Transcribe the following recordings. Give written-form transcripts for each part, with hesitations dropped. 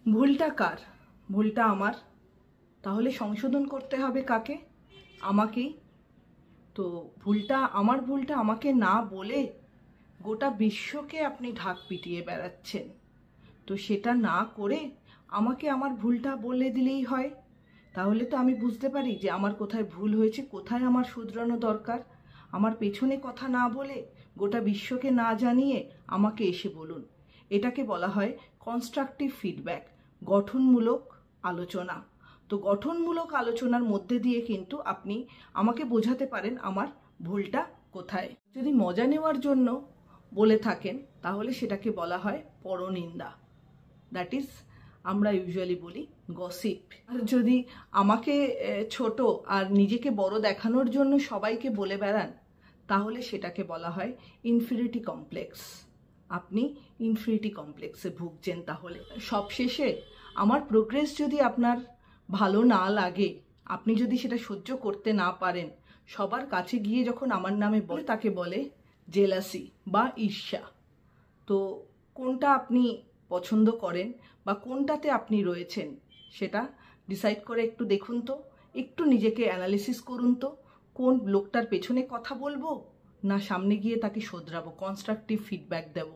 ভুলটা কার? ভুলটা আমার। তাহলে সংশোধন করতে হবে কাকে? আমাকেই। তো আমার ভুলটা আমাকে না বলে গোটা বিশ্বকে আপনি ঢাক পিটিয়ে বেড়াচ্ছেন। তো সেটা না করে আমাকে আমার ভুলটা বলে দিলেই হয়। তাহলে তো আমি বুঝতে পারি যে আমার কোথায় ভুল হয়েছে, কোথায় আমার শুধরানো দরকার। আমার পেছনে কথা না বলে, গোটা বিশ্বকে না জানিয়ে আমাকে এসে বলুন। এটাকে বলা হয় কনস্ট্রাকটিভ ফিডব্যাক, গঠনমূলক আলোচনা। তো গঠনমূলক আলোচনার মধ্যে দিয়ে কিন্তু আপনি আমাকে বোঝাতে পারেন আমার ভুলটা কোথায়। যদি মজা নেওয়ার জন্য বলে থাকেন তাহলে সেটাকে বলা হয় পরনিন্দা। দ্যাট ইজ আমরা ইউজুয়ালি বলি গসিপ। আর যদি আমাকে ছোট আর নিজেকে বড় দেখানোর জন্য সবাইকে বলে বেড়ান তাহলে সেটাকে বলা হয় ইনফিরিটি কমপ্লেক্স। আপনি ইনফিরিটি কমপ্লেক্সে ভুগছেন। তাহলে সবশেষে আমার প্রোগ্রেস যদি আপনার ভালো না লাগে, আপনি যদি সেটা সহ্য করতে না পারেন, সবার কাছে গিয়ে যখন আমার নামে বলে তাকে বলে জেলাসি বা ঈর্ষা। তো কোনটা আপনি পছন্দ করেন বা কোনটাতে আপনি রয়েছেন সেটা ডিসাইড করে একটু দেখুন তো, একটু নিজেকে অ্যানালিসিস করুন তো। কোন লোকটার পেছনে কথা বলবো না সামনে গিয়ে তাকে শোধরাবো, কনস্ট্রাকটিভ ফিডব্যাক দেব,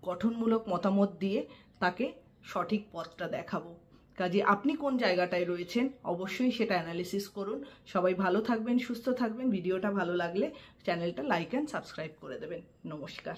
গঠনমূলক মতামত দিয়ে তাকে সঠিক পথটা দেখাবো। কাজে আপনি কোন জায়গাটায় রয়েছেন অবশ্যই সেটা অ্যানালিসিস করুন। সবাই ভালো থাকবেন, সুস্থ থাকবেন। ভিডিওটা ভালো লাগলে চ্যানেলটা লাইক অ্যান্ড সাবস্ক্রাইব করে দেবেন। নমস্কার।